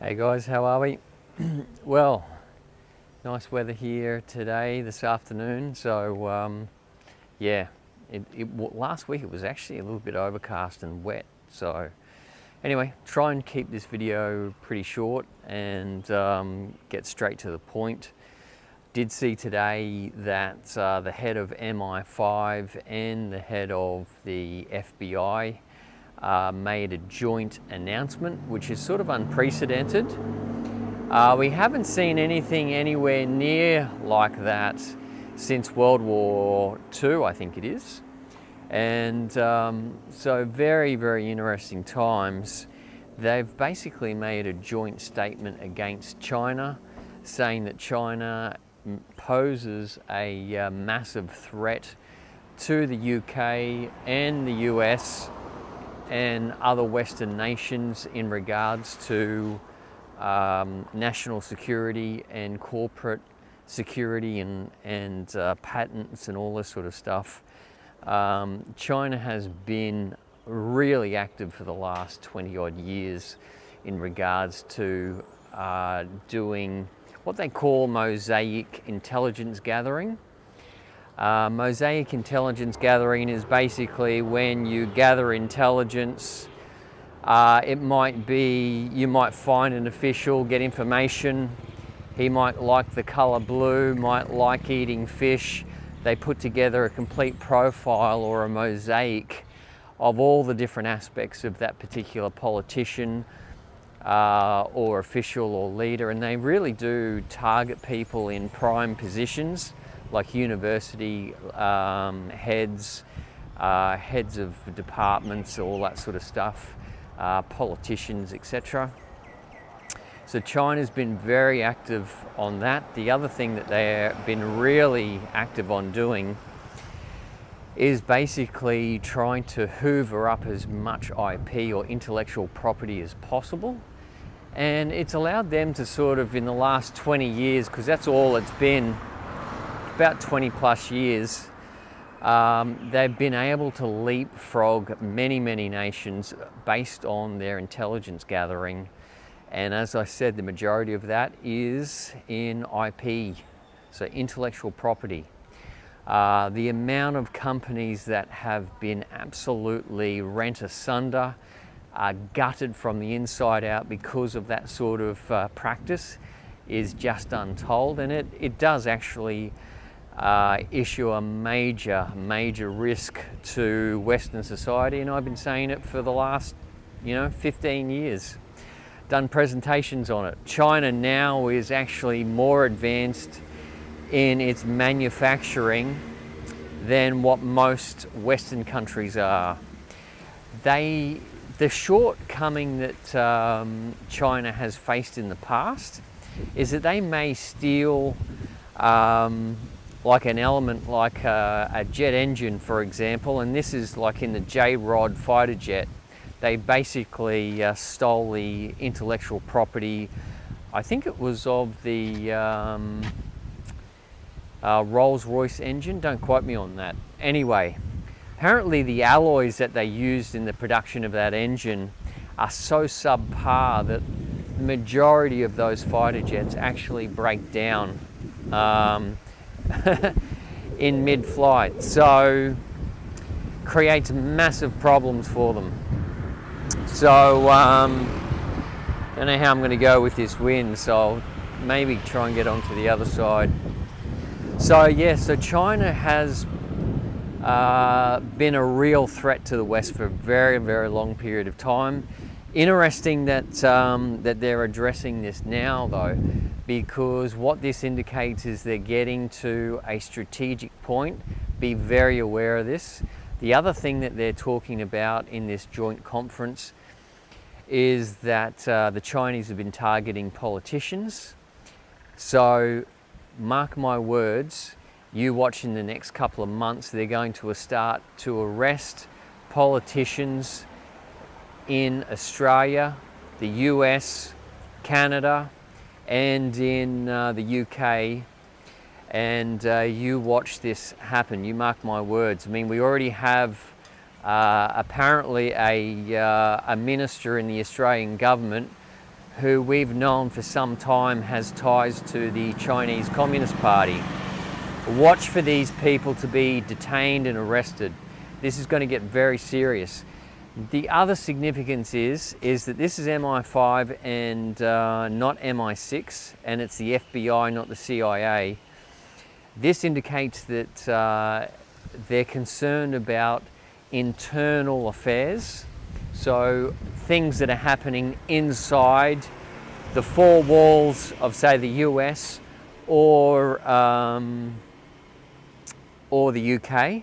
Hey guys, how are we? Well, nice weather here today, this afternoon. So yeah, last week it was actually a little bit overcast and wet. So anyway, try and keep this video pretty short and get straight to the point. Did see today that the head of MI5 and the head of the FBI made a joint announcement, which is sort of unprecedented. We haven't seen anything anywhere near like that since World War II, I think it is. And so very, very interesting times. They've basically made a joint statement against China, saying that China poses a massive threat to the UK and the US and other Western nations in regards to national security and corporate security and patents and all this sort of stuff. China has been really active for the last 20 odd years in regards to doing what they call Mosaic intelligence gathering. Mosaic intelligence gathering is basically when you gather intelligence. It might be, you might find an official, get information. He might like the color blue, might like eating fish. They put together a complete profile or a mosaic of all the different aspects of that particular politician or official or leader, and they really do target people in prime positions like university heads, heads of departments, all that sort of stuff, politicians, etc. So China's been very active on that. The other thing that they've been really active on doing is basically trying to hoover up as much IP or intellectual property as possible. And it's allowed them to sort of, in the last 20 years, because that's all it's been, about 20 plus years, they've been able to leapfrog many, many nations based on their intelligence gathering. And as I said, the majority of that is in IP, so intellectual property. The amount of companies that have been absolutely rent asunder, gutted from the inside out because of that sort of practice is just untold. And it does actually issue a major risk to Western society, and I've been saying it for the last 15 years. Done presentations on it. China now is actually more advanced in its manufacturing than what most Western countries are. The shortcoming that China has faced in the past is that they may steal like an element like a jet engine, for example, and this is like in the J-Rod fighter jet. They basically stole the intellectual property, I think it was of the Rolls-Royce engine, don't quote me on that. Anyway, apparently the alloys that they used in the production of that engine are so subpar that the majority of those fighter jets actually break down in mid-flight, so creates massive problems for them. So I don't know how I'm going to go with this wind, so I'll maybe try and get onto the other side. So yeah, so China has been a real threat to the West for a very, very long period of time. Interesting that that they're addressing this now, though, because what this indicates is they're getting to a strategic point. Be very aware of this. The other thing that they're talking about in this joint conference is that the Chinese have been targeting politicians. So mark my words, you watch in the next couple of months, they're going to start to arrest politicians in Australia, the US, Canada, and in the UK. And you watch this happen, you mark my words. I mean, we already have apparently a minister in the Australian government who we've known for some time has ties to the Chinese Communist Party. Watch for these people to be detained and arrested. This is going to get very serious. The other significance is that this is MI5 and not MI6, and it's the FBI, not the CIA. This indicates that they're concerned about internal affairs, so things that are happening inside the four walls of, say, the US or the UK.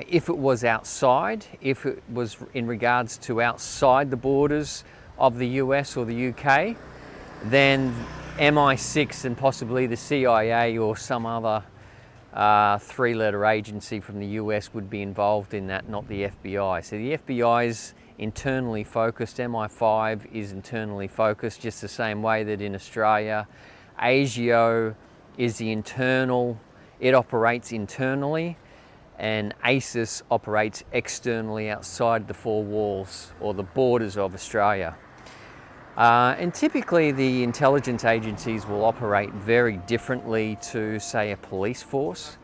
If it was outside, if it was in regards to outside the borders of the US or the UK, then MI6 and possibly the CIA or some other three-letter agency from the US would be involved in that, not the FBI. So the FBI is internally focused, MI5 is internally focused, just the same way that in Australia, ASIO is the internal, it operates internally, and ASIS operates externally outside the four walls or the borders of Australia. And typically the intelligence agencies will operate very differently to, say, a police force.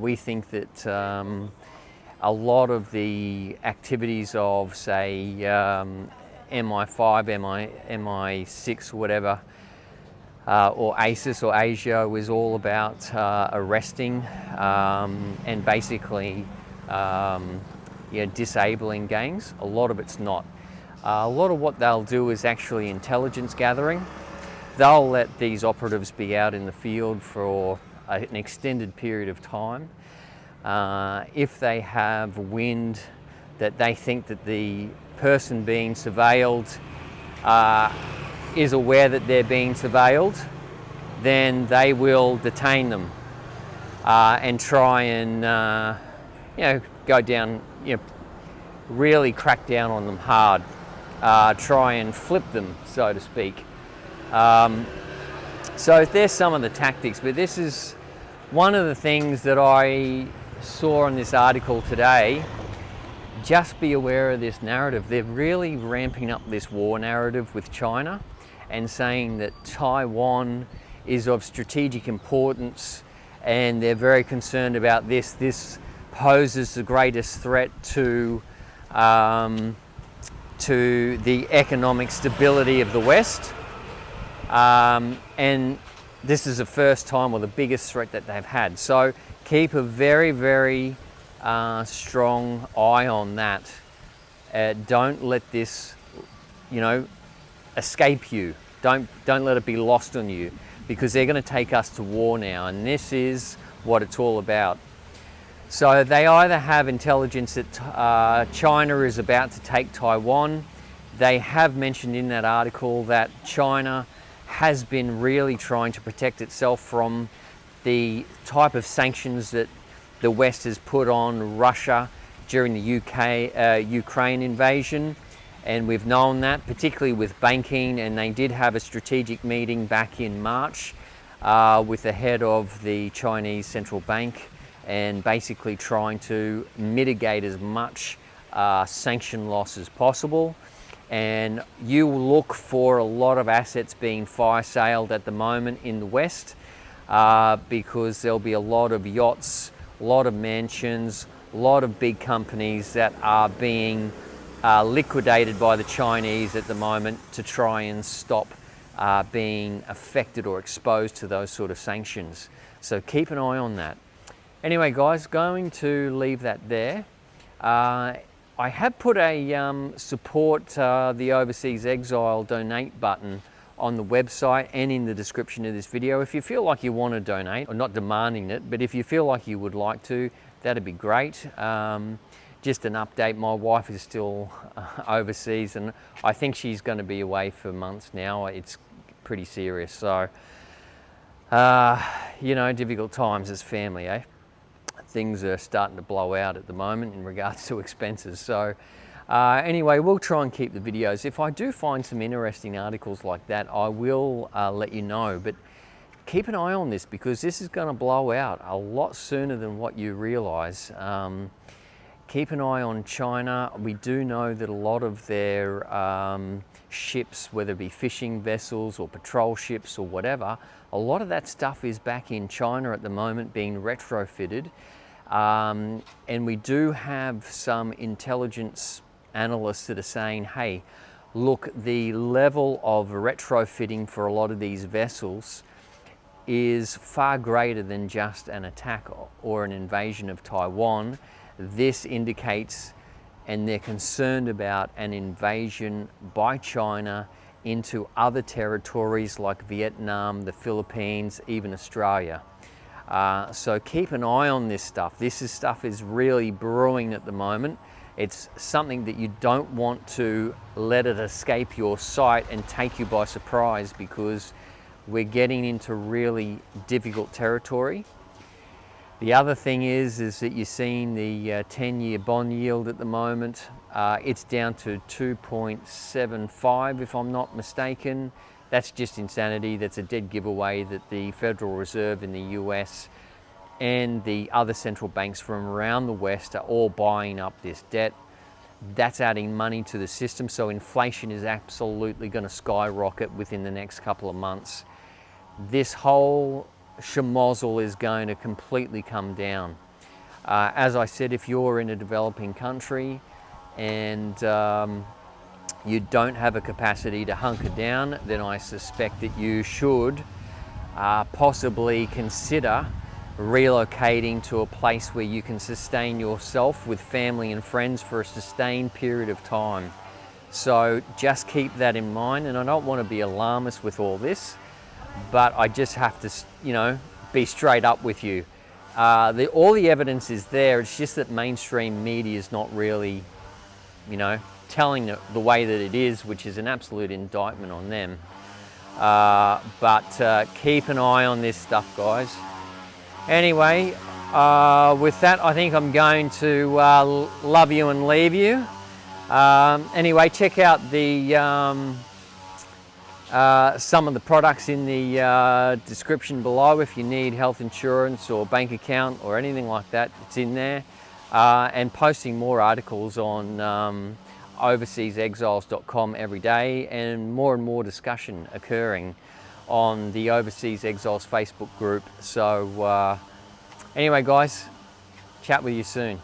We think that a lot of the activities of, say, MI5, MI6 or whatever, or ASIS or ASIO is all about arresting and basically disabling gangs. A lot of it's not. A lot of what they'll do is actually intelligence gathering. They'll let these operatives be out in the field for an extended period of time. If they have wind that they think that the person being surveilled is aware that they're being surveilled, then they will detain them and try and go down, really crack down on them hard. Try and flip them, so to speak. So there's some of the tactics, but this is one of the things that I saw in this article today. Just be aware of this narrative. They're really ramping up this war narrative with China and saying that Taiwan is of strategic importance and they're very concerned about this. This poses the greatest threat to the economic stability of the West, and this is the first time or the biggest threat that they've had. So keep a very, very strong eye on that. Don't let this, escape you. Don't let it be lost on you, because they're going to take us to war now, and this is what it's all about. So they either have intelligence that China is about to take Taiwan. They have mentioned in that article that China has been really trying to protect itself from the type of sanctions that the West has put on Russia during the Ukraine invasion. And we've known that, particularly with banking, and they did have a strategic meeting back in March with the head of the Chinese central bank, and basically trying to mitigate as much sanction loss as possible. And you look for a lot of assets being fire-sailed at the moment in the West, because there'll be a lot of yachts, a lot of mansions, a lot of big companies that are being liquidated by the Chinese at the moment to try and stop being affected or exposed to those sort of sanctions. So keep an eye on that. Anyway, guys, going to leave that there. I have put a support the Overseas Exile donate button on the website and in the description of this video. If you feel like you want to donate, or not demanding it, but if you feel like you would like to, that'd be great. Just an update, my wife is still overseas, and I think she's going to be away for months now. It's pretty serious, so difficult times as family, eh? Things are starting to blow out at the moment in regards to expenses. So anyway, we'll try and keep the videos. If I do find some interesting articles like that, I will let you know. But keep an eye on this, because this is going to blow out a lot sooner than what you realize. keep an eye on China. We do know that a lot of their ships, whether it be fishing vessels or patrol ships or whatever, a lot of that stuff is back in China at the moment being retrofitted. And we do have some intelligence analysts that are saying, hey, look, the level of retrofitting for a lot of these vessels is far greater than just an attack or an invasion of Taiwan. This indicates, and they're concerned about, an invasion by China into other territories like Vietnam, the Philippines, even Australia. So keep an eye on this stuff. This stuff is really brewing at the moment. It's something that you don't want to let it escape your sight and take you by surprise, because we're getting into really difficult territory. The other thing is that you're seeing the 10-year bond yield at the moment. It's down to 2.75 if I'm not mistaken. That's just insanity. That's a dead giveaway that the Federal Reserve in the US and the other central banks from around the West are all buying up this debt. That's adding money to the system, so inflation is absolutely going to skyrocket within the next couple of months. This whole schmozzle is going to completely come down. As I said, if you're in a developing country and you don't have a capacity to hunker down, then I suspect that you should possibly consider relocating to a place where you can sustain yourself with family and friends for a sustained period of time. So just keep that in mind, and I don't want to be alarmist with all this, but I just have to, be straight up with you. All the evidence is there. It's just that mainstream media is not really, telling it the way that it is, which is an absolute indictment on them. But keep an eye on this stuff, guys. Anyway, with that, I think I'm going to love you and leave you. Anyway, check out the some of the products in the description below. If you need health insurance or bank account or anything like that, it's in there. And posting more articles on overseasexiles.com every day, and more discussion occurring on the Overseas Exiles Facebook group. So anyway, guys, chat with you soon.